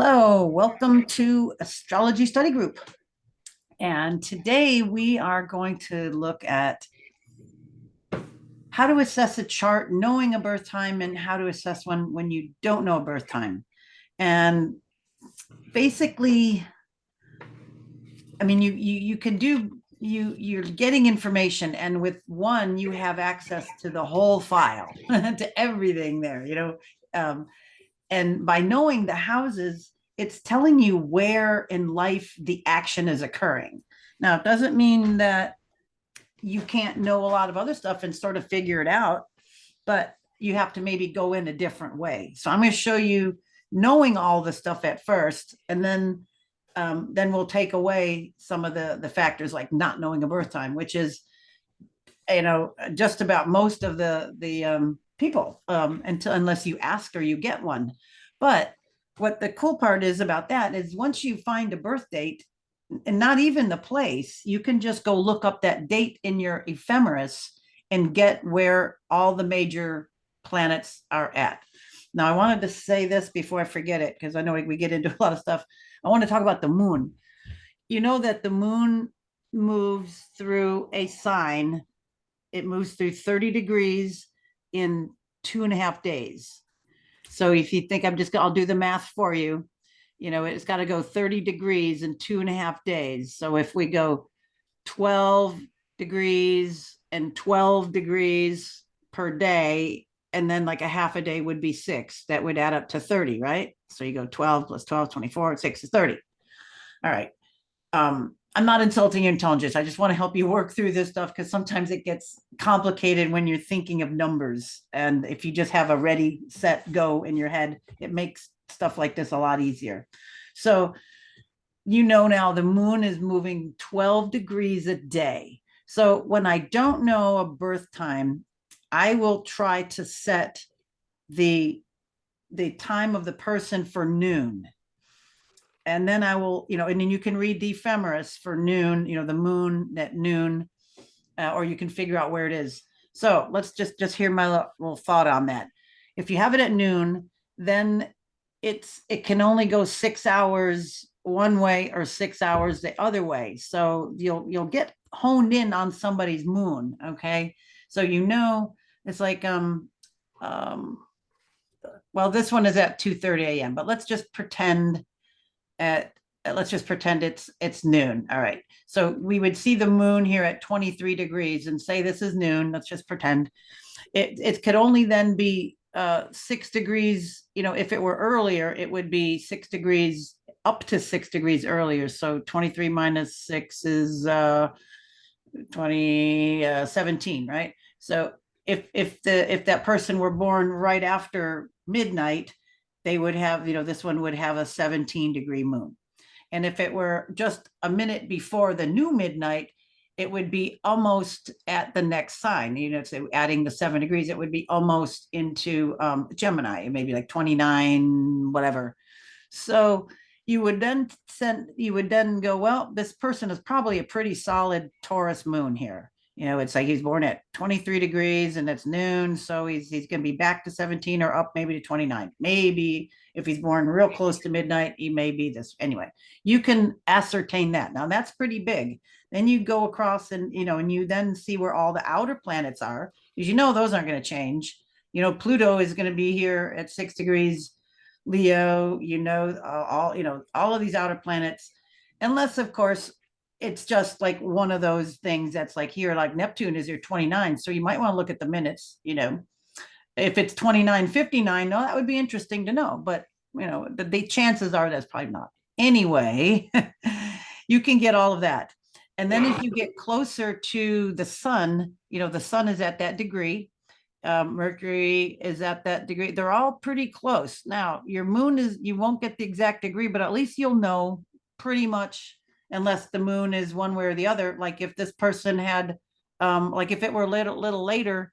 Hello, welcome to Astrology Study Group. And today we are going to look at how to assess a chart, knowing a birth time, and how to assess one when you don't know a birth time. And basically, I mean, you can do you're getting information, and with one, you have access to the whole file, to everything there, um, and by knowing the houses, it's telling you where in life the action is occurring. Now, it doesn't mean that you can't know a lot of other stuff and sort of figure it out, but you have to maybe go in a different way. So I'm going to show you knowing all the stuff at first, and then we'll take away some of the factors like not knowing a birth time, which is just about most of the people, until unless you ask or you get one. But what the cool part is about that is once you find a birth date, and not even the place, you can just go look up that date in your ephemeris and get where all the major planets are at. Now, I wanted to say this before I forget it, because I know we get into a lot of stuff. I want to talk about the moon. You know that the moon moves through a sign, it moves through 30 degrees in 2.5 days. So if you think I'll do the math for you. It's got to go 30 degrees in 2.5 days. So if we go 12 degrees and 12 degrees per day, and then like a half a day would be 6, that would add up to 30, right? So you go 12 plus 12, 24, 6 is 30. All right. I'm not insulting your intelligence. I just want to help you work through this stuff, because sometimes it gets complicated when you're thinking of numbers. And if you just have a ready, set, go in your head, it makes stuff like this a lot easier. So, now the moon is moving 12 degrees a day. So when I don't know a birth time, I will try to set the time of the person for noon. And then I will, and then you can read the ephemeris for noon, the moon at noon, or you can figure out where it is. So let's just hear my little thought on that. If you have it at noon, then it can only go 6 hours one way or 6 hours the other way. So you'll get honed in on somebody's moon. Okay. So it's like well, this one is at 2:30 a.m., but at let's just pretend it's noon. All right. So we would see the moon here at 23 degrees and say this is noon. Let's just pretend. It could only then be 6 degrees. If it were earlier, it would be 6 degrees, up to 6 degrees earlier. So 23 minus 6 is 17, right? So if that person were born right after midnight, they would have, this one would have a 17-degree moon. And if it were just a minute before the new midnight, it would be almost at the next sign. So adding the 7 degrees, it would be almost into Gemini, maybe like 29, whatever. So you would then go, well, this person is probably a pretty solid Taurus moon here. It's like he's born at 23 degrees and it's noon. So he's going to be back to 17 or up maybe to 29. Maybe if he's born real close to midnight, he may be this. Anyway, you can ascertain that. Now that's pretty big. Then you go across and you then see where all the outer planets are, because those aren't going to change. Pluto is going to be here at 6 degrees Leo, all of these outer planets, unless of course it's just like one of those things that's like here, like Neptune is your 29. So you might want to look at the minutes, if it's 29:59, no, that would be interesting to know. But the chances are that's probably not. Anyway, you can get all of that. And then as you get closer to the sun, the sun is at that degree. Mercury is at that degree. They're all pretty close. Now, your moon you won't get the exact degree, but at least you'll know pretty much, unless the moon is one way or the other. Like if this person had, like if it were a little later,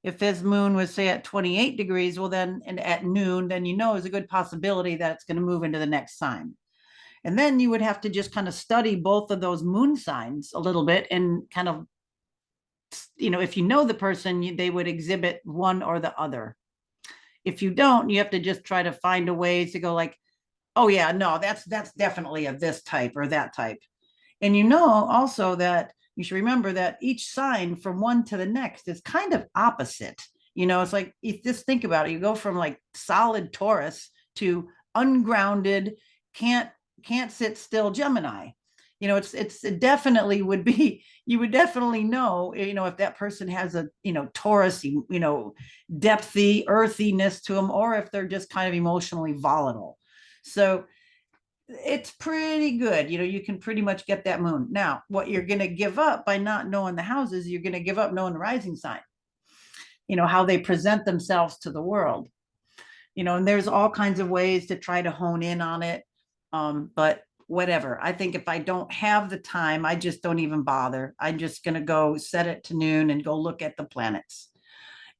if his moon was say at 28 degrees, well then, and at noon, then there's a good possibility that it's going to move into the next sign. And then you would have to just kind of study both of those moon signs a little bit and kind of, if you know the person, they would exhibit one or the other. If you don't, you have to just try to find a way to go like, Oh yeah, no, that's definitely of this type or that type. And you know also that you should remember that each sign from one to the next is kind of opposite. You know, it's like if just think about it, you go from like solid Taurus to ungrounded, can't can't sit still Gemini. You know, it definitely would be, you would definitely know, you know, if that person has a, you know, Taurus, you know, depthy, earthiness to them, or if they're just kind of emotionally volatile. So it's pretty good. You know, you can pretty much get that moon. Now, what you're going to give up by not knowing the houses, you're going to give up knowing the rising sign, you know, how they present themselves to the world, you know, and there's all kinds of ways to try to hone in on it. But whatever. I think if I don't have the time, I just don't even bother. I'm just going to go set it to noon and go look at the planets,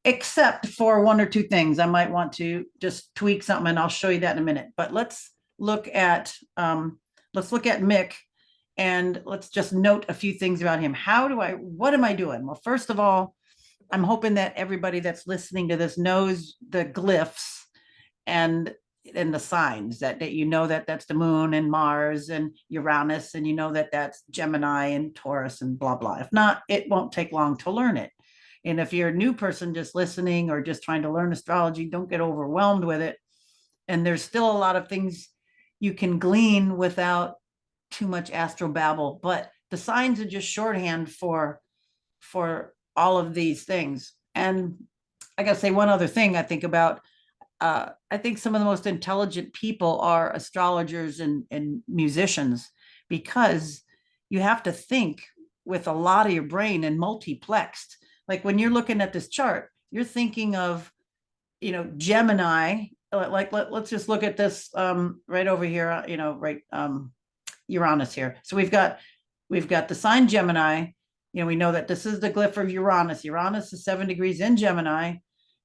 except for one or two things. I might want to just tweak something, and I'll show you that in a minute. But look at let's look at Mick, and let's just note a few things about him. What am I doing? Well, first of all, I'm hoping that everybody that's listening to this knows the glyphs and the signs that you know that that's the moon and Mars and Uranus, and you know that that's Gemini and Taurus and blah blah. If not, it won't take long to learn it. And if you're a new person just listening or just trying to learn astrology, don't get overwhelmed with it. And there's still a lot of things you can glean without too much astrobabble. But the signs are just shorthand for all of these things. And I gotta say one other thing I think about. I think some of the most intelligent people are astrologers and musicians, because you have to think with a lot of your brain and multiplexed. Like when you're looking at this chart, you're thinking of, you know, Gemini. Like let's just look at this right over here. You know, right, Uranus here. So we've got the sign Gemini. You know, we know that this is the glyph of Uranus. Uranus is 7 degrees in Gemini,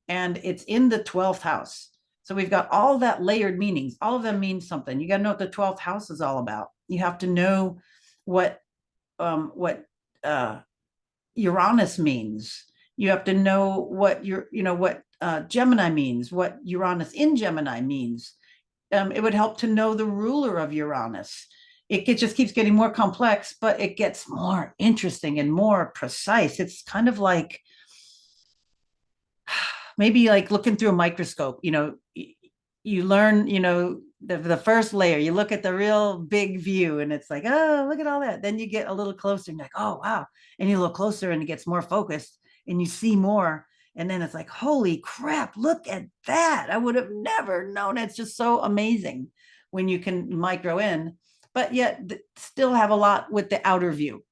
and it's in the 12th house. So we've got all that layered meanings. All of them mean something. You got to know what the 12th house is all about. You have to know what uh, Uranus means. You have to know what what Gemini means, what Uranus in Gemini means. It would help to know the ruler of Uranus. Just keeps getting more complex, but it gets more interesting and more precise. It's kind of like maybe like looking through a microscope. You know, you learn, you know, the first layer, you look at the real big view, and it's like, oh, look at all that. Then you get a little closer and you're like, oh wow, and you look closer and it gets more focused and you see more, and then it's like, holy crap, look at that, I would have never known. It's just so amazing when you can micro in, but yet still have a lot with the outer view.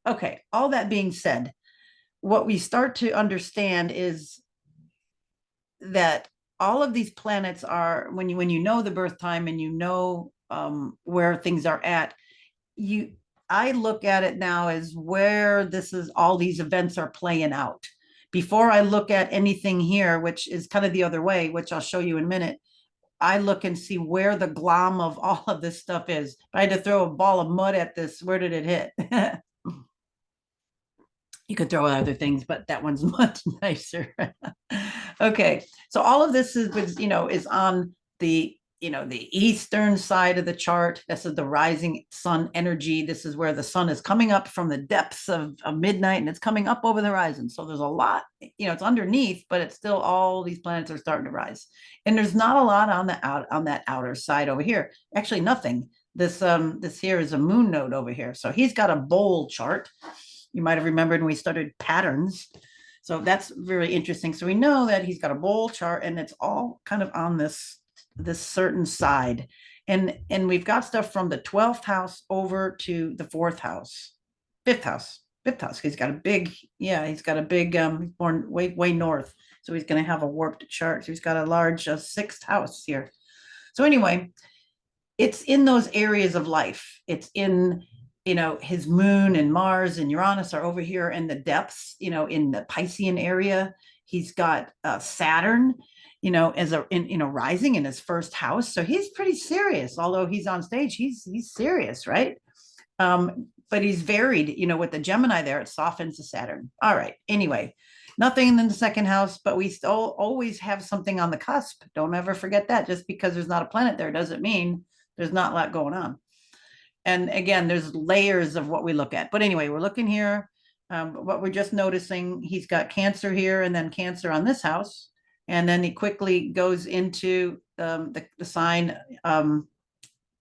Okay, all that being said, what we start to understand is that all of these planets are, when you know the birth time and you know where things are at, I look at it now as where this is, all these events are playing out. Before I look at anything here, which is kind of the other way, which I'll show you in a minute, I look and see where the glom of all of this stuff is. If I had to throw a ball of mud at this, where did it hit? You could throw other things, but that one's much nicer. Okay, so all of this is, you know, is on the, you know, the eastern side of the chart. This is the rising sun energy. This is where the sun is coming up from the depths of midnight, and it's coming up over the horizon. So there's a lot, you know, it's underneath, but it's still, all these planets are starting to rise. And there's not a lot on that outer side over here. Actually, nothing. This here is a moon node over here. So he's got a bowl chart. You might have remembered when we started patterns. So that's very interesting. So we know that he's got a bowl chart, and it's all kind of on this certain side. And we've got stuff from the 12th house over to the 4th house, fifth house. He's got a big, born way north. So he's going to have a warped chart. So he's got a large 6th house here. So anyway, it's in those areas of life. It's in, you know, his moon and Mars and Uranus are over here in the depths, you know, in the Piscean area. He's got Saturn, you know, rising in his 1st house. So he's pretty serious. Although he's on stage, he's serious, right? But he's varied, you know, with the Gemini there, it softens the Saturn. All right. Anyway, Nothing in the second house, but we still always have something on the cusp. Don't ever forget that. Just because there's not a planet there doesn't mean there's not a lot going on. And again, there's layers of what we look at. But anyway, we're looking here. What we're just noticing, he's got Cancer here and then Cancer on this house. And then he quickly goes into the sign.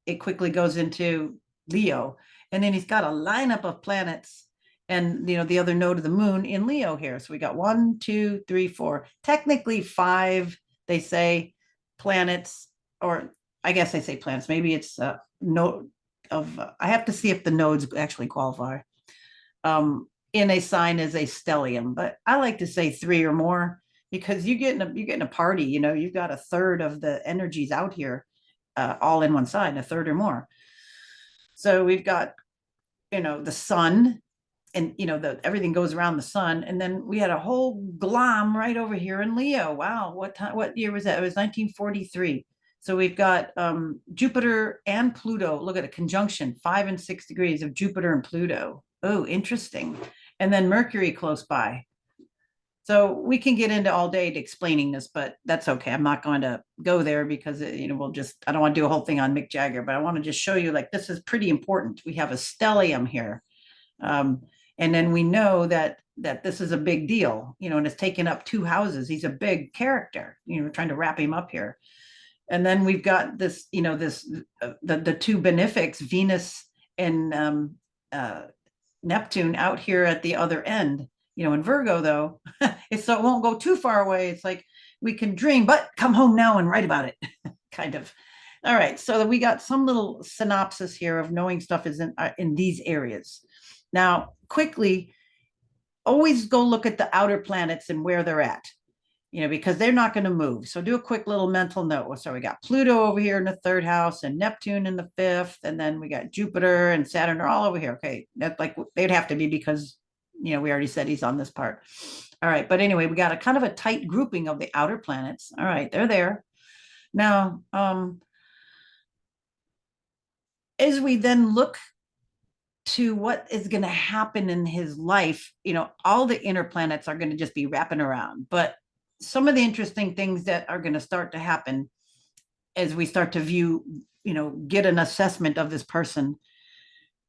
It quickly goes into Leo. And then he's got a lineup of planets and the other node of the moon in Leo here. So we got 1, 2, 3, 4, technically 5, they say, planets, or I guess they say planets. Maybe it's node of, I have to see if the nodes actually qualify. In a sign as a stellium, but I like to say 3 or more, because you get in a party, you've got a third of the energies out here, all in one side, a third or more. So we've got, the sun, and everything goes around the sun, and then we had a whole glom right over here in Leo. Wow, what year was that? It was 1943. So we've got Jupiter and Pluto. Look at a conjunction, 5 and 6 degrees of Jupiter and Pluto. Oh, interesting. And then Mercury close by. So we can get into all day explaining this, but that's okay. I'm not going to go there because, I don't want to do a whole thing on Mick Jagger, but I want to just show you, like, this is pretty important. We have a stellium here. And then we know that this is a big deal, and it's taken up 2 houses. He's a big character, we're trying to wrap him up here. And then we've got this, the 2 benefics, Venus and Neptune, out here at the other end. In Virgo, though, it won't go too far away. It's like we can dream, but come home now and write about it, kind of. All right, so we got some little synopsis here of knowing stuff is in these areas. Now, quickly, always go look at the outer planets and where they're at, because they're not going to move. So do a quick little mental note. So we got Pluto over here in the 3rd house and Neptune in the 5th. And then we got Jupiter and Saturn are all over here. Okay, that's like they'd have to be because, we already said he's on this part. All right, but anyway, we got a kind of a tight grouping of the outer planets. All right, they're there. Now, as we then look to what is going to happen in his life, all the inner planets are going to just be wrapping around. But some of the interesting things that are going to start to happen as we start to view, get an assessment of this person,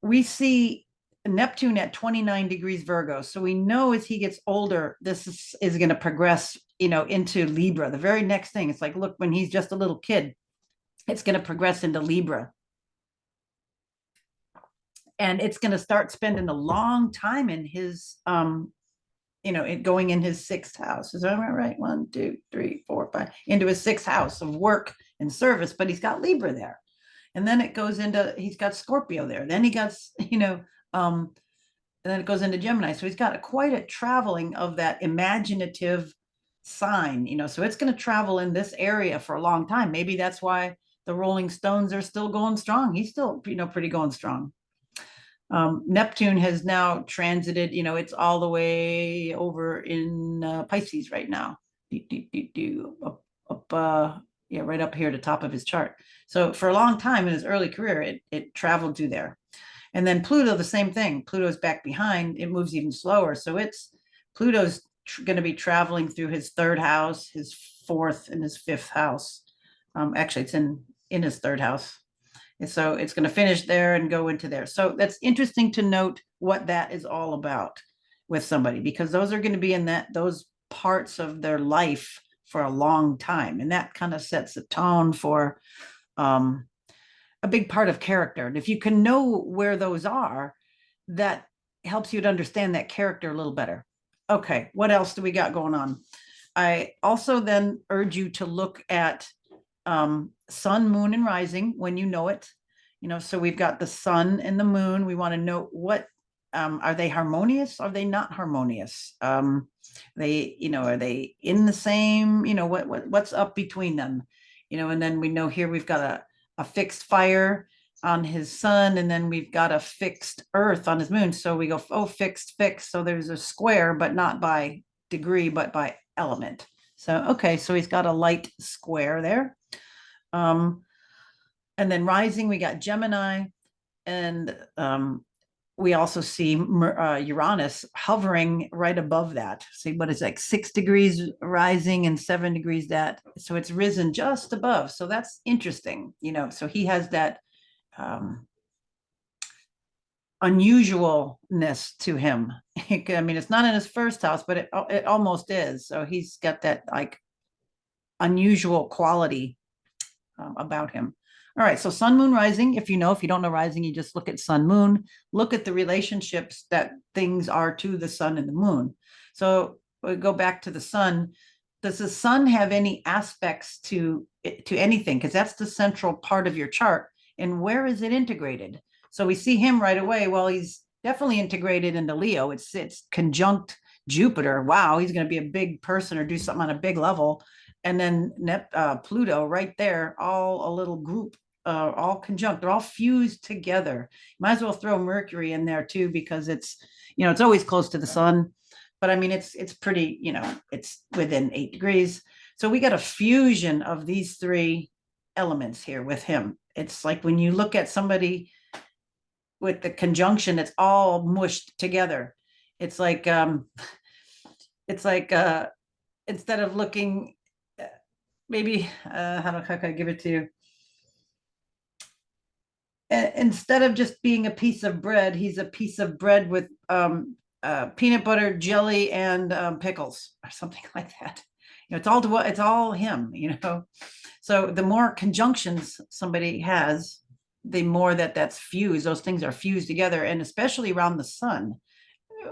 we see Neptune at 29 degrees Virgo. So we know as he gets older, this is going to progress, into Libra. The very next thing, it's like, look, when he's just a little kid, it's going to progress into Libra. And it's going to start spending a long time in his, going in his 6th house. Is that right? 1, 2, 3, 4, 5, into his 6th house of work and service, but he's got Libra there. And then it goes into, he's got Scorpio there. Then he got, and then it goes into Gemini. So he's got quite a traveling of that imaginative sign, so it's going to travel in this area for a long time. Maybe that's why the Rolling Stones are still going strong. He's still, pretty going strong. Neptune has now transited, it's all the way over in Pisces right now. Right up here at the top of his chart. So for a long time in his early career, it traveled through there. And then Pluto, the same thing. Pluto's back behind. It moves even slower. So Pluto's going to be traveling through his 3rd house, his 4th, and his 5th house. Actually, it's in his 3rd house. And so it's going to finish there and go into there. So that's interesting to note what that is all about with somebody, because those are going to be in those parts of their life for a long time. And that kind of sets a tone for a big part of character. And if you can know where those are, that helps you to understand that character a little better. Okay, what else do we got going on? I also then urge you to look at sun, moon, and rising when you know it. So we've got the sun and the moon. We want to know what are they harmonious? Are they not harmonious? Are they in the same? What's up between them? And then we know here we've got a fixed fire on his sun, and then we've got a fixed earth on his moon. So we go, fixed. So there's a square, but not by degree, but by element. So, okay, so he's got a light square there. And then rising, we got Gemini, and we also see Uranus hovering right above that. See what is like 6 degrees rising and 7 degrees that. So it's risen just above. So that's interesting, So he has that unusualness to him. I mean, it's not in his first house, but it almost is. So he's got that like unusual quality about him. All right, so sun, moon, rising. If you don't know rising, you just look at sun, moon, look at the relationships that things are to the sun and the moon. So we go back to the sun. Does the sun have any aspects to anything? Because that's the central part of your chart. And where is it integrated? So we see him right away. Well, he's definitely integrated into Leo. It's conjunct Jupiter. Wow, he's going to be a big person or do something on a big level. And then Pluto right there, all a little group, all conjunct. They're all fused together. Might as well throw Mercury in there too, because it's always close to the sun. But I mean, it's pretty, it's within 8 degrees. So we got a fusion of these three elements here with him. It's like when you look at somebody with the conjunction, it's all mushed together. It's like instead of looking, maybe how can I give it to you? Instead of just being a piece of bread, he's a piece of bread with peanut butter, jelly, and pickles, or something like that. It's all him. So the more conjunctions somebody has, the more that's fused. Those things are fused together, and especially around the sun.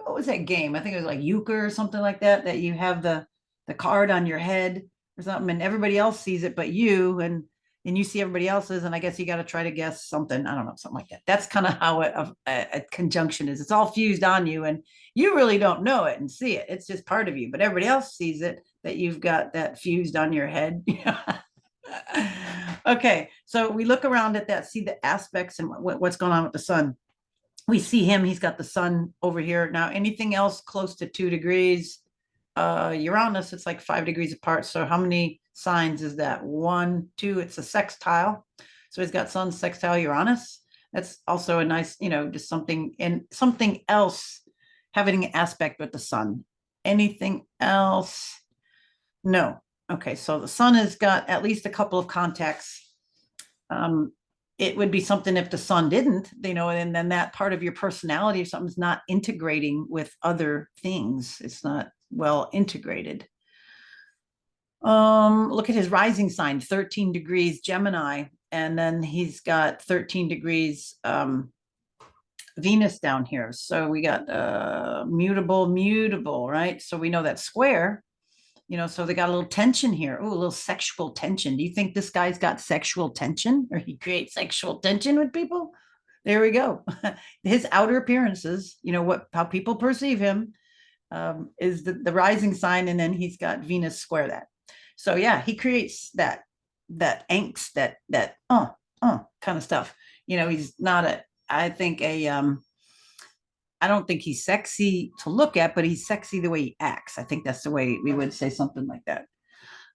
What was that game? I think it was like euchre or something like that. That you have the card on your head or something, and everybody else sees it but you, and you see everybody else's, and I guess you got to try to guess something. I don't know, something like that. That's kind of how a conjunction is. It's all fused on you, and you really don't know it and see it. It's just part of you, but everybody else sees it, that you've got that fused on your head. Okay, so we look around at that, see the aspects and what's going on with the sun. We see him, he's got the sun over here. Now, anything else close to 2 degrees, Uranus, it's like 5 degrees apart. So how many signs is that? 1, 2, it's a sextile. So he's got sun sextile Uranus. That's also a nice, just something else having an aspect with the sun. Anything else? No. Okay, so the sun has got at least a couple of contacts. It would be something if the sun didn't, and then that part of your personality, if something's not integrating with other things, it's not well integrated. Look at his rising sign, 13 degrees Gemini, and then he's got 13 degrees Venus down here. So we got mutable, right? So we know that square, so they got a little tension here. Oh, a little sexual tension. Do you think this guy's got sexual tension, or he creates sexual tension with people? There we go. His outer appearances, how people perceive him, is the rising sign, and then he's got Venus square that. So yeah, he creates that angst, that kind of stuff. He's not I don't think he's sexy to look at, but he's sexy the way he acts. I think that's the way we would say something like that.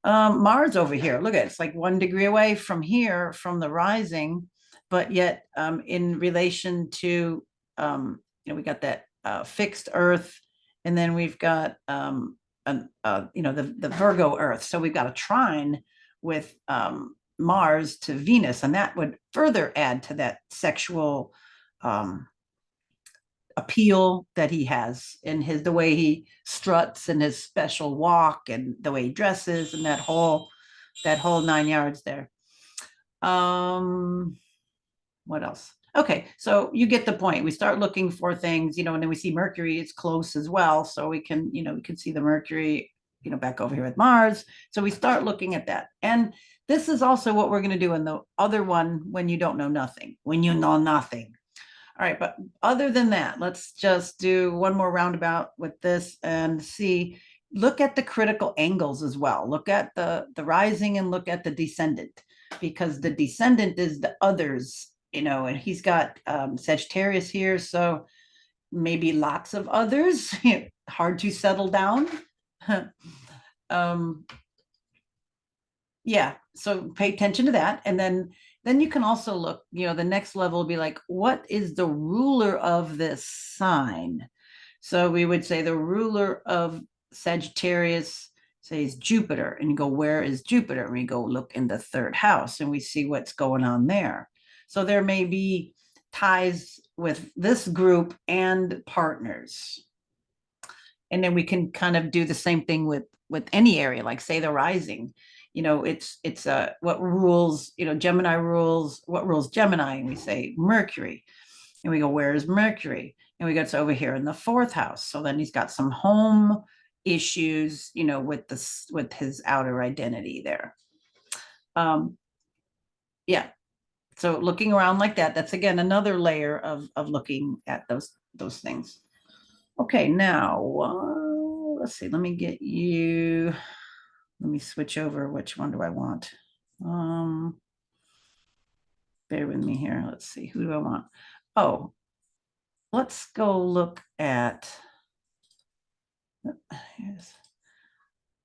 Mars over here, look at it. It's like 1 degree away from here, from the rising, but yet in relation to, we got that fixed Earth, and then we've got, the Virgo Earth. So we've got a trine with Mars to Venus, and that would further add to that sexual appeal that he has in the way he struts and his special walk and the way he dresses and that whole 9 yards there. What else? Okay, so you get the point. We start looking for things, and then we see Mercury, it's close as well. So we can see the Mercury, back over here with Mars. So we start looking at that. And this is also what we're going to do in the other one, when you don't know nothing, when you know nothing. All right, but other than that, let's just do one more roundabout with this and look at the critical angles as well. Look at the rising and look at the descendant, because the descendant is the others, and he's got Sagittarius here. So maybe lots of others, hard to settle down. Yeah, so pay attention to that. And then then you can also look, the next level will be like, what is the ruler of this sign? So we would say the ruler of Sagittarius, say, is Jupiter. And you go, where is Jupiter? And we go look in the third house and we see what's going on there. So there may be ties with this group and partners. And then we can kind of do the same thing with any area, like say the rising. It's what rules, Gemini rules, what rules Gemini? And we say Mercury. And we go, where is Mercury? And we go, it's over here in the fourth house. So then he's got some home issues, with his outer identity there. Yeah. So looking around like that, that's again another layer of looking at those things. Okay, now let's see. Let me get you. Let me switch over. Which one do I want? Bear with me here. Let's see. Who do I want? Oh, let's go look at. Here's,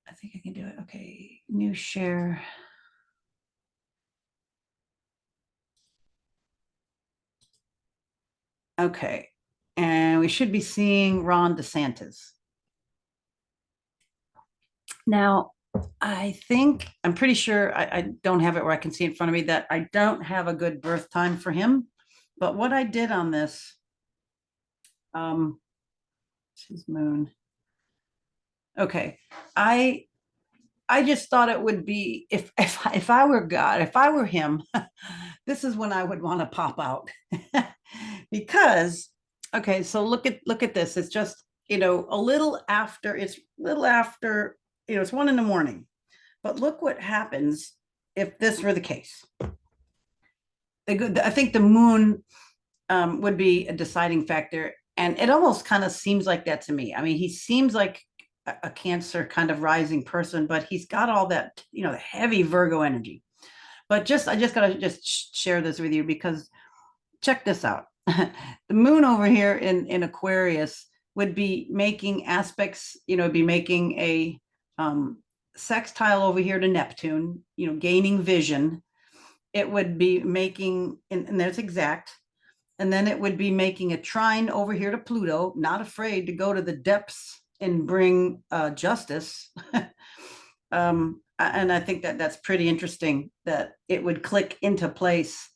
I think I can do it. Okay, new share. Okay, and we should be seeing Ron DeSantis. Now, I'm pretty sure, I don't have it where I can see in front of me, that I don't have a good birth time for him. But what I did on this, his moon. Okay, I just thought it would be, if I were God, if I were him, this is when I would want to pop out. Because, okay, so look at this. It's just, a little after, it's it's 1 a.m. But look what happens if this were the case. I think the moon would be a deciding factor. And it almost kind of seems like that to me. I mean, he seems like a Cancer kind of rising person, but he's got all that, the heavy Virgo energy. But I just got to just share this with you, because check this out. The moon over here in Aquarius would be making aspects, be making a sextile over here to Neptune, gaining vision. It would be making, and there's exact, and then it would be making a trine over here to Pluto, not afraid to go to the depths and bring justice. And I think that's pretty interesting that it would click into place.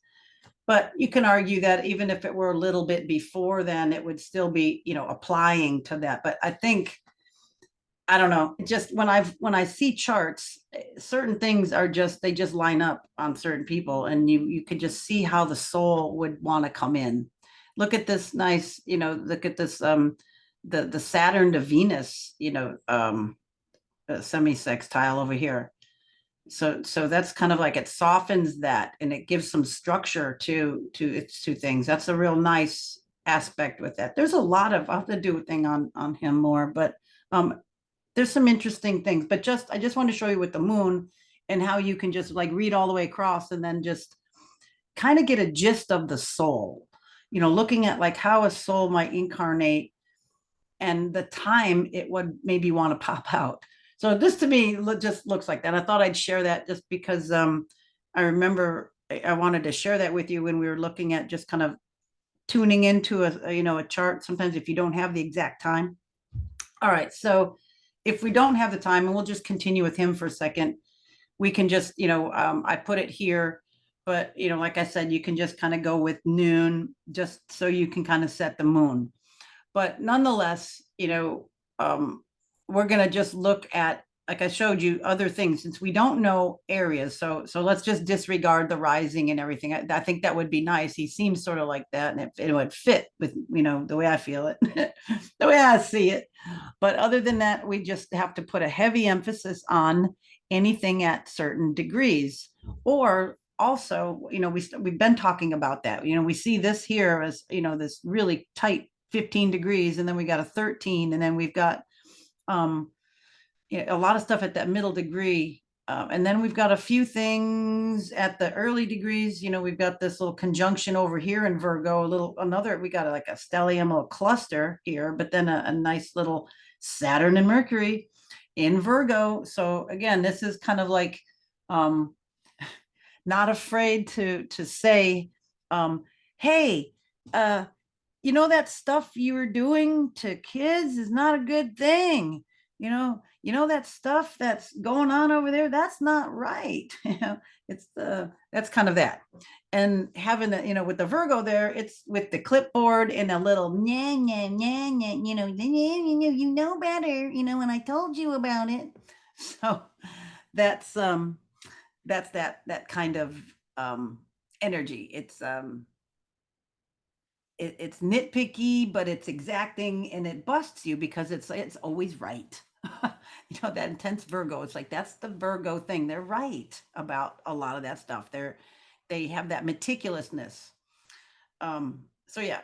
But you can argue that even if it were a little bit before then, it would still be, applying to that. But I think, I don't know, just when I see charts, certain things they just line up on certain people, and you could just see how the soul would want to come in. Look at this nice, look at this the Saturn to Venus, semi-sextile over here. So that's kind of like, it softens that and it gives some structure to its two things. That's a real nice aspect with that. There's a lot of, I'll have to do a thing on him more, but there's some interesting things. But I just want to show you with the moon and how you can just like read all the way across and then just kind of get a gist of the soul, looking at like how a soul might incarnate and the time it would maybe want to pop out. So this to me just looks like that. I thought I'd share that just because I remember I wanted to share that with you when we were looking at just kind of tuning into a chart. Sometimes if you don't have the exact time. All right, so if we don't have the time, and we'll just continue with him for a second, we can just, I put it here, but, like I said, you can just kind of go with noon, just so you can kind of set the moon. But nonetheless, we're going to just look at, like I showed you, other things, since we don't know areas. So let's just disregard the rising and everything. I think that would be nice. He seems sort of like that, and it would fit with, the way I feel it, the way I see it. But other than that, we just have to put a heavy emphasis on anything at certain degrees. Or also, we've been talking about that. We see this here as, this really tight 15 degrees, and then we got a 13, and then we've got a lot of stuff at that middle degree. And then we've got a few things at the early degrees. We've got this little conjunction over here in Virgo, we got like a stellium, a little cluster here, but then a nice little Saturn and Mercury in Virgo. So again, this is kind of like, not afraid to say, hey, that stuff you were doing to kids is not a good thing. That stuff that's going on over there, that's not right. It's that's kind of that. And having the, with the Virgo there, it's with the clipboard and a little nah, nah, nah, nah, better, when I told you about it. So that's that kind of energy. It's nitpicky, but it's exacting, and it busts you because it's always right. That intense Virgo. It's like that's the Virgo thing. They're right about a lot of that stuff. They have that meticulousness. So yeah,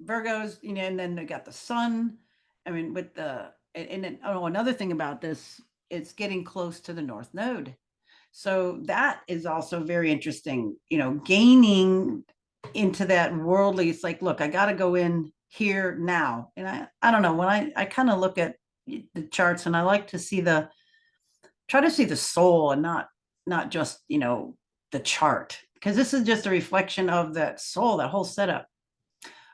Virgos, and then they got the sun. I mean, with the and then, oh, another thing about this, it's getting close to the North Node. So that is also very interesting, gaining into that worldly. It's like, look, I got to go in here now. And I don't know, when I kind of look at the charts, and I like to try to see the soul, and not just, the chart, because this is just a reflection of that soul, that whole setup.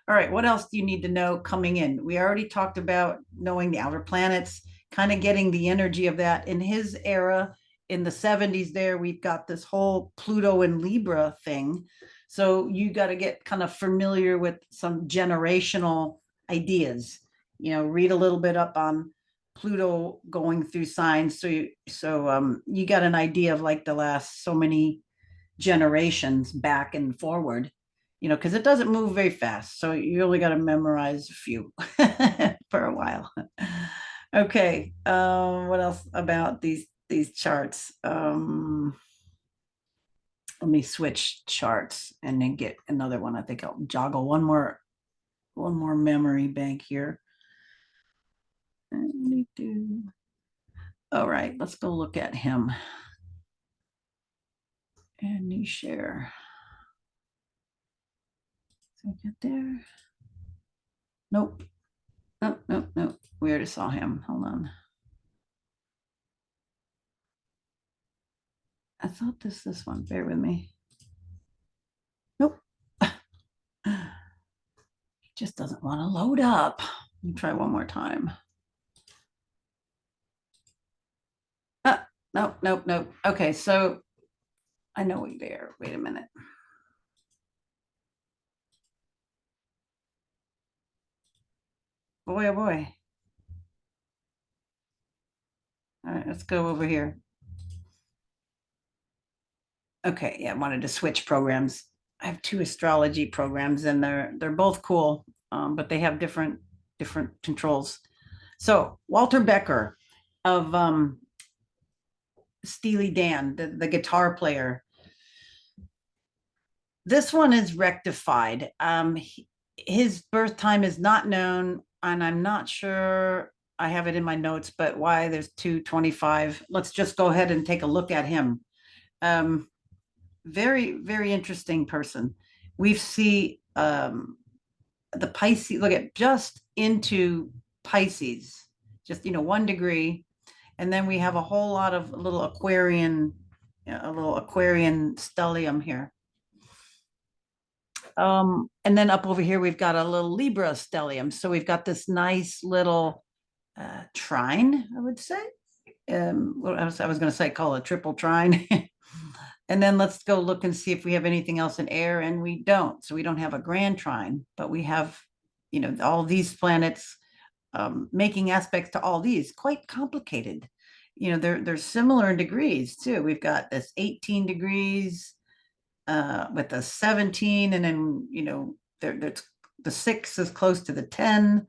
All right, what else do you need to know coming in? We already talked about knowing the outer planets, kind of getting the energy of that. In his era, in the 70s, there, we've got this whole Pluto and Libra thing. So you got to get kind of familiar with some generational ideas. Read a little bit up on Pluto going through signs. So you got an idea of like the last so many generations back and forward, because it doesn't move very fast. So you only got to memorize a few for a while. Okay. What else about these charts? Let me switch charts and then get another one. I think I'll joggle one more memory bank here. All right, let's go look at him. And new share. So get there. Nope. Nope, nope, nope. We already saw him. Hold on. I thought this one. Bear with me. Nope. It just doesn't want to load up. Let me try one more time. Nope, nope, nope. Okay, so I know we're there. Wait a minute. Boy, oh boy. All right, let's go over here. Okay, yeah, I wanted to switch programs. I have two astrology programs, and they're both cool, but they have different controls. So Walter Becker of Steely Dan, the guitar player. This one is rectified. His birth time is not known, and I'm not sure. I have it in my notes, but why there's 225. Let's just go ahead and take a look at him. Very, very interesting person. We see the Pisces, look at just into Pisces, just 1 degree. And then we have a whole lot of a little Aquarian stellium here. And then up over here, we've got a little Libra stellium. So we've got this nice little trine, I would say. What else I was going to say, call it a triple trine. And then let's go look and see if we have anything else in air, and we don't. So we don't have a grand trine, but we have, all these planets making aspects to all these, quite complicated. They're similar in degrees too. We've got this 18 degrees with a 17, and then there's the 6 is close to the 10.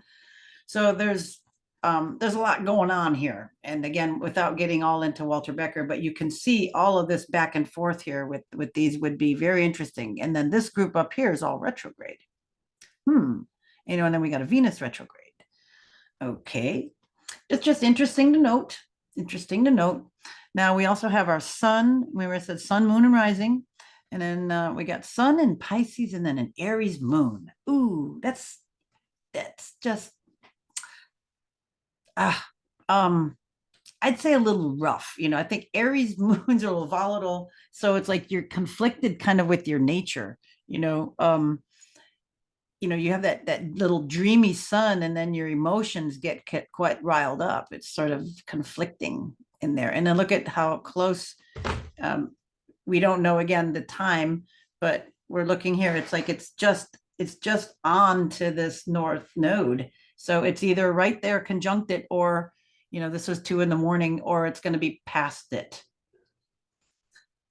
So there's a lot going on here. And again, without getting all into Walter Becker, but you can see all of this back and forth here with these would be very interesting. And then this group up here is all retrograde. And then we got a Venus retrograde. Okay. It's just interesting to note. Now we also have our sun. Remember I said sun, moon, and rising. And then we got sun in Pisces, and then an Aries moon. Ooh, that's just I'd say a little rough. I think Aries moons are a little volatile. So it's like you're conflicted kind of with your nature, you know. You have that little dreamy sun, and then your emotions get quite riled up. It's sort of conflicting in there. And then look at how close, we don't know again the time, but we're looking here. It's like it's just on to this north node. So it's either right there conjunct it, or this was 2 in the morning, or it's going to be past it.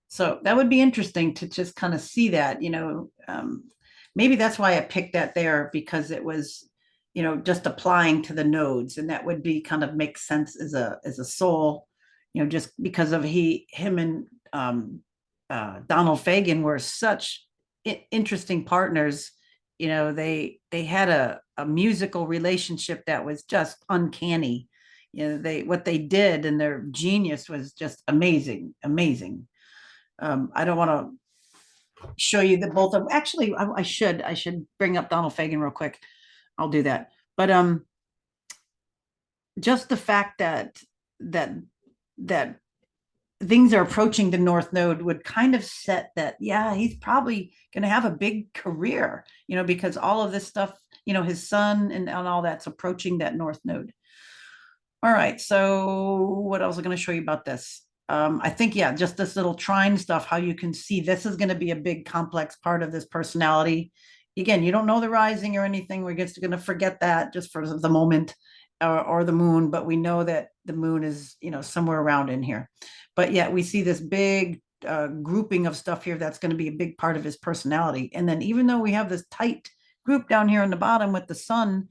So that would be interesting to just kind of see that. Maybe that's why I picked that there, because it was, just applying to the nodes, and that would be kind of make sense as a soul, just because of him and Donald Fagan were such interesting partners. They had a musical relationship that was just uncanny. What they did, and their genius was just amazing, amazing. I don't want to show you the both of them. Actually, I should bring up Donald Fagan real quick. I'll do that. But just the fact that things are approaching the North Node would kind of set that, yeah, he's probably going to have a big career, because all of this stuff, his son and all that's approaching that North Node. All right. So what else am I going to show you about this? I think, yeah, just this little trine stuff, how you can see this is going to be a big complex part of this personality. Again, you don't know the rising or anything. We're just going to forget that just for the moment, or the moon, but we know that the moon is, somewhere around in here. But yeah, we see this big grouping of stuff here that's going to be a big part of his personality. And then even though we have this tight group down here on the bottom with the sun,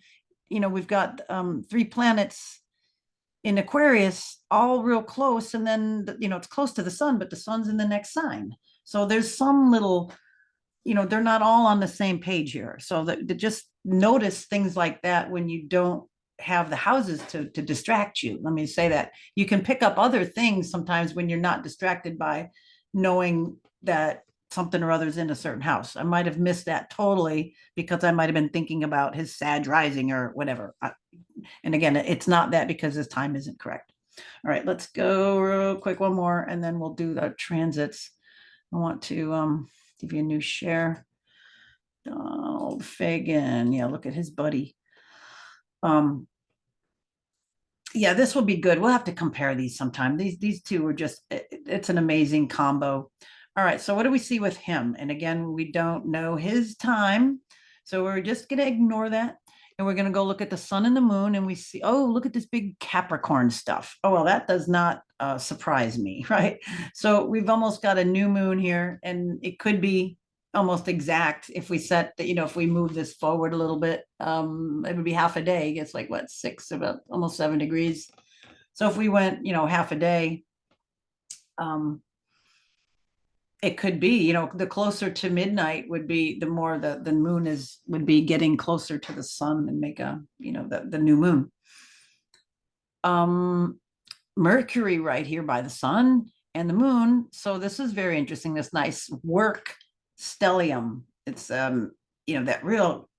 we've got 3 planets in Aquarius, all real close. And then, it's close to the sun, but the sun's in the next sign. So there's some little, they're not all on the same page here. So that just notice things like that when you don't have the houses to distract you. Let me say that you can pick up other things sometimes when you're not distracted by knowing that something or other's in a certain house. I might have missed that totally because I might have been thinking about his Sag rising or whatever. And again, it's not that, because his time isn't correct. All right, let's go real quick, one more, and then we'll do the transits. I want to give you a new share. Donald Fagan. Yeah, look at his buddy. Yeah, this will be good. We'll have to compare these sometime. These two are just, it's an amazing combo. All right, so what do we see with him? And again, we don't know his time, so we're just going to ignore that. And we're going to go look at the sun and the moon, and we see, oh, look at this big Capricorn stuff. Oh, well, that does not surprise me, right? So we've almost got a new moon here, and it could be almost exact if we set that, if we move this forward a little bit, it would be half a day. It's like what, about almost 7 degrees. So if we went, half a day, it could be, the closer to midnight would be, the more the moon would be getting closer to the sun and make the new moon. Mercury right here by the sun and the moon. So this is very interesting. This nice work stellium. It's that real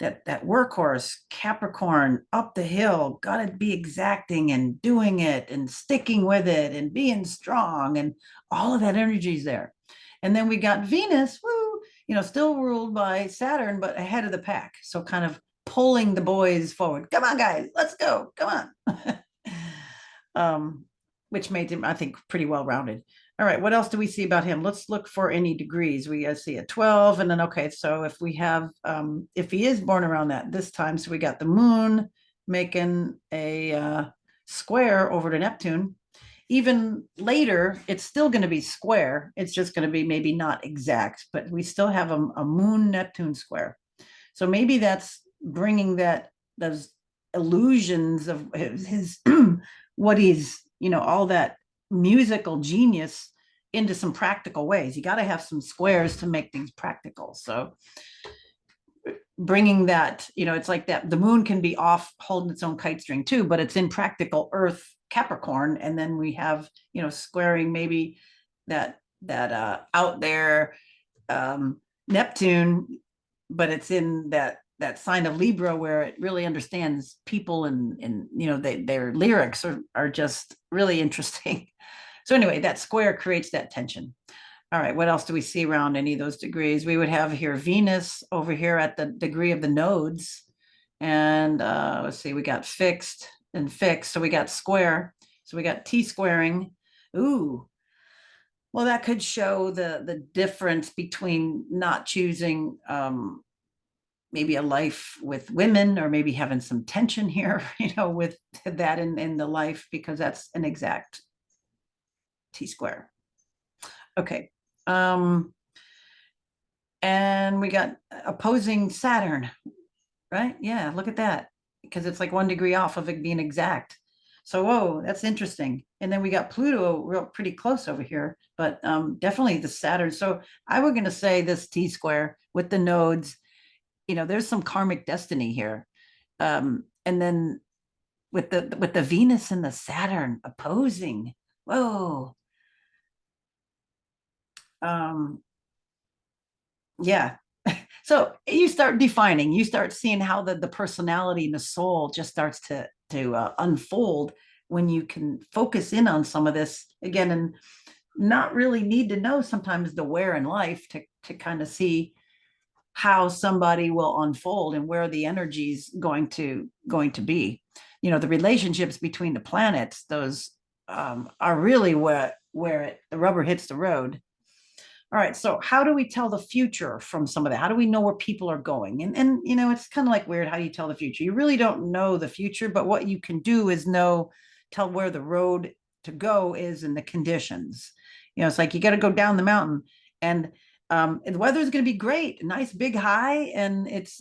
that workhorse Capricorn, up the hill, gotta be exacting and doing it and sticking with it and being strong, and all of that energy is there. And then we got Venus, woo, still ruled by Saturn, but ahead of the pack. So kind of pulling the boys forward. Come on, guys, let's go. Come on. Which made him, I think, pretty well rounded. All right, what else do we see about him? Let's look for any degrees. We see a 12, and then, okay, so if we have, if he is born around this time, so we got the moon making a square over to Neptune. Even later, it's still going to be square. It's just going to be maybe not exact, but we still have a moon Neptune square. So maybe that's bringing those illusions of his what he's, all that musical genius into some practical ways. You got to have some squares to make things practical. So bringing that, it's like that the moon can be off holding its own kite string too, but it's in practical Earth Capricorn. And then we have, squaring maybe that out there Neptune, but it's in that that sign of Libra where it really understands people, and their lyrics are just really interesting. So anyway, that square creates that tension. All right, what else do we see around any of those degrees? We would have here Venus over here at the degree of the nodes. And let's see, we got fixed and fixed. So we got square. So we got T squaring. Ooh, well, that could show the difference between not choosing maybe a life with women, or maybe having some tension here, with that in the life, because that's an exact T square. Okay. And we got opposing Saturn, right? Yeah, look at that, because it's like 1 degree off of it being exact. So, whoa, that's interesting. And then we got Pluto real pretty close over here, but definitely the Saturn. So I was going to say this T square with the nodes, there's some karmic destiny here. And then with the Venus and the Saturn opposing, whoa. Yeah. So you start defining, you start seeing how the personality and the soul just starts to unfold when you can focus in on some of this again, and not really need to know sometimes the where in life to kind of see how somebody will unfold and where the energy's going to be. The relationships between the planets, those are really where the rubber hits the road. All right, so how do we tell the future from some of that? How do we know where people are going? And it's kind of like weird. How do you tell the future? You really don't know the future, but what you can do is tell where the road to go is and the conditions. It's like you got to go down the mountain, and the weather is going to be great, nice big high, and it's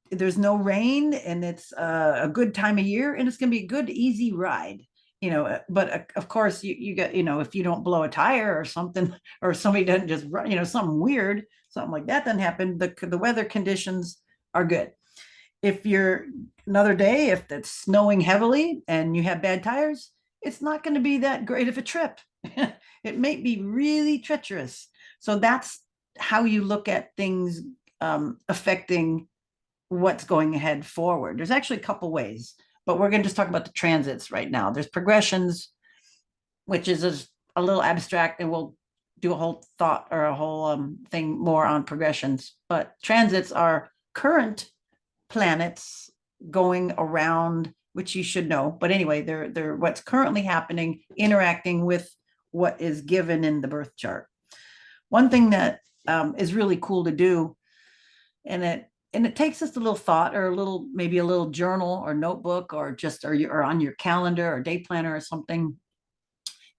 there's no rain, and it's a good time of year, and it's going to be a good easy ride. But of course you get, if you don't blow a tire or something, or somebody doesn't just run, something weird, something like that doesn't happen, the weather conditions are good. If you're another day, if it's snowing heavily and you have bad tires, it's not going to be that great of a trip. It may be really treacherous. So that's how you look at things affecting what's going ahead forward. There's actually a couple ways, but we're going to just talk about the transits right now. There's progressions, which is a little abstract, and we'll do a whole thought or a whole thing more on progressions. But transits are current planets going around, which you should know. But anyway, they're what's currently happening, interacting with what is given in the birth chart. One thing that is really cool to do, and it takes just a little thought, or maybe a little journal or notebook, or just or on your calendar or day planner or something,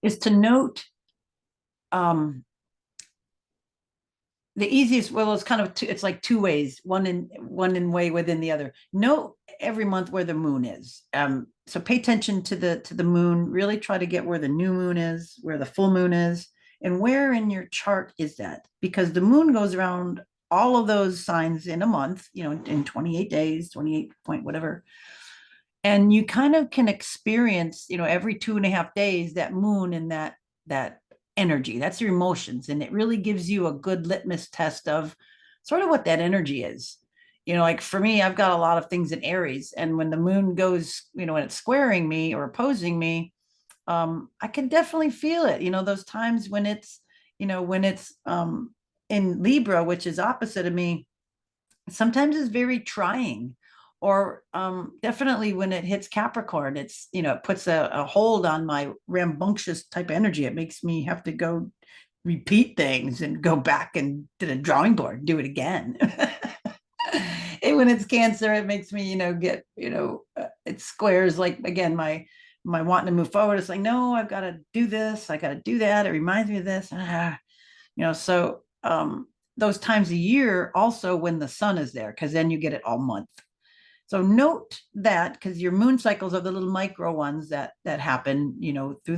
is to note the easiest. Well, it's kind of it's like two ways, one in way within the other. Note every month where the moon is. So pay attention to the moon. Really try to get where the new moon is, where the full moon is, and where in your chart is that, because the moon goes around all of those signs in a month, in 28 days, 28 point whatever. And you kind of can experience, every 2.5 days, that moon and that energy. That's your emotions. And it really gives you a good litmus test of sort of what that energy is. Like for me, I've got a lot of things in Aries. And when the moon goes, when it's squaring me or opposing me, I can definitely feel it. Those times when it's, in Libra, which is opposite of me, sometimes it's very trying. Or definitely when it hits Capricorn, it's, it puts a hold on my rambunctious type of energy. It makes me have to go repeat things and go back and to the drawing board, do it again. And when it's Cancer, it makes me, get, it squares, like, again, my wanting to move forward. It's like, no, I've got to do this. I got to do that. It reminds me of this. So those times a year also when the sun is there, because then you get it all month. So note that, because your moon cycles are the little micro ones that happen, through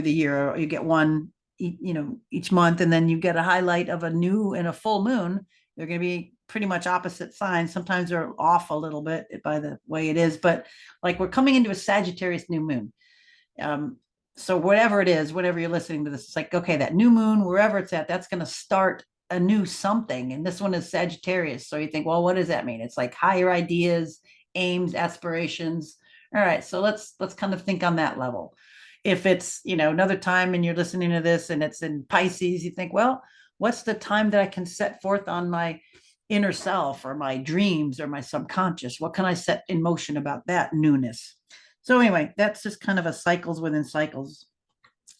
the year. You get one, each month, and then you get a highlight of a new and a full moon. They're going to be pretty much opposite signs. Sometimes they're off a little bit by the way it is, but like we're coming into a Sagittarius new moon. So whatever it is, whenever you're listening to this, it's like, okay, that new moon, wherever it's at, that's going to start a new something. And this one is Sagittarius. So you think, well, what does that mean? It's like higher ideas, aims, aspirations. All right. So let's kind of think on that level. If it's, another time and you're listening to this and it's in Pisces, you think, well, what's the time that I can set forth on my inner self or my dreams or my subconscious? What can I set in motion about that newness? So anyway, that's just kind of a cycles within cycles,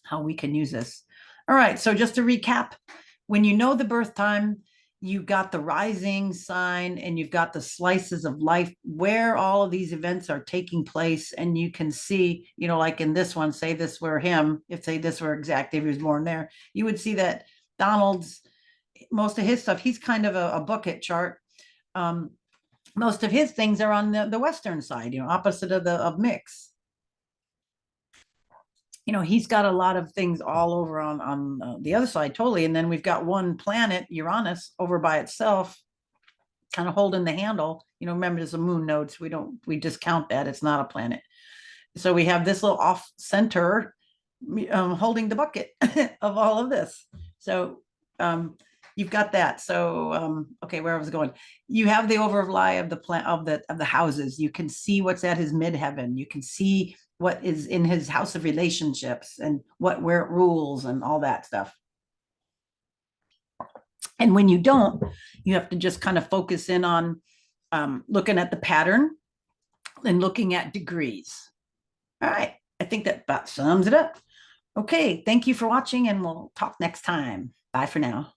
how we can use this. All right. So just to recap, when you know the birth time, you've got the rising sign and you've got the slices of life where all of these events are taking place. And you can see, like in this one, say this were him, if say this were exact, if he was born there, you would see that Donald's, most of his stuff, he's kind of a bucket chart. Most of his things are on the Western side, opposite of Mick's. He's got a lot of things all over on the other side, totally. And then we've got one planet, Uranus, over by itself, kind of holding the handle. Remember, there's a moon node, so we discount that. It's not a planet. So we have this little off center holding the bucket of all of this. So you've got that. So okay, where I was going, you have the overlay of the plant of the houses. You can see what's at his midheaven. You can see what is in his house of relationships and where it rules and all that stuff. And when you don't, you have to just kind of focus in on looking at the pattern and looking at degrees. All right, I think that about sums it up. Okay, thank you for watching, and we'll talk next time. Bye for now.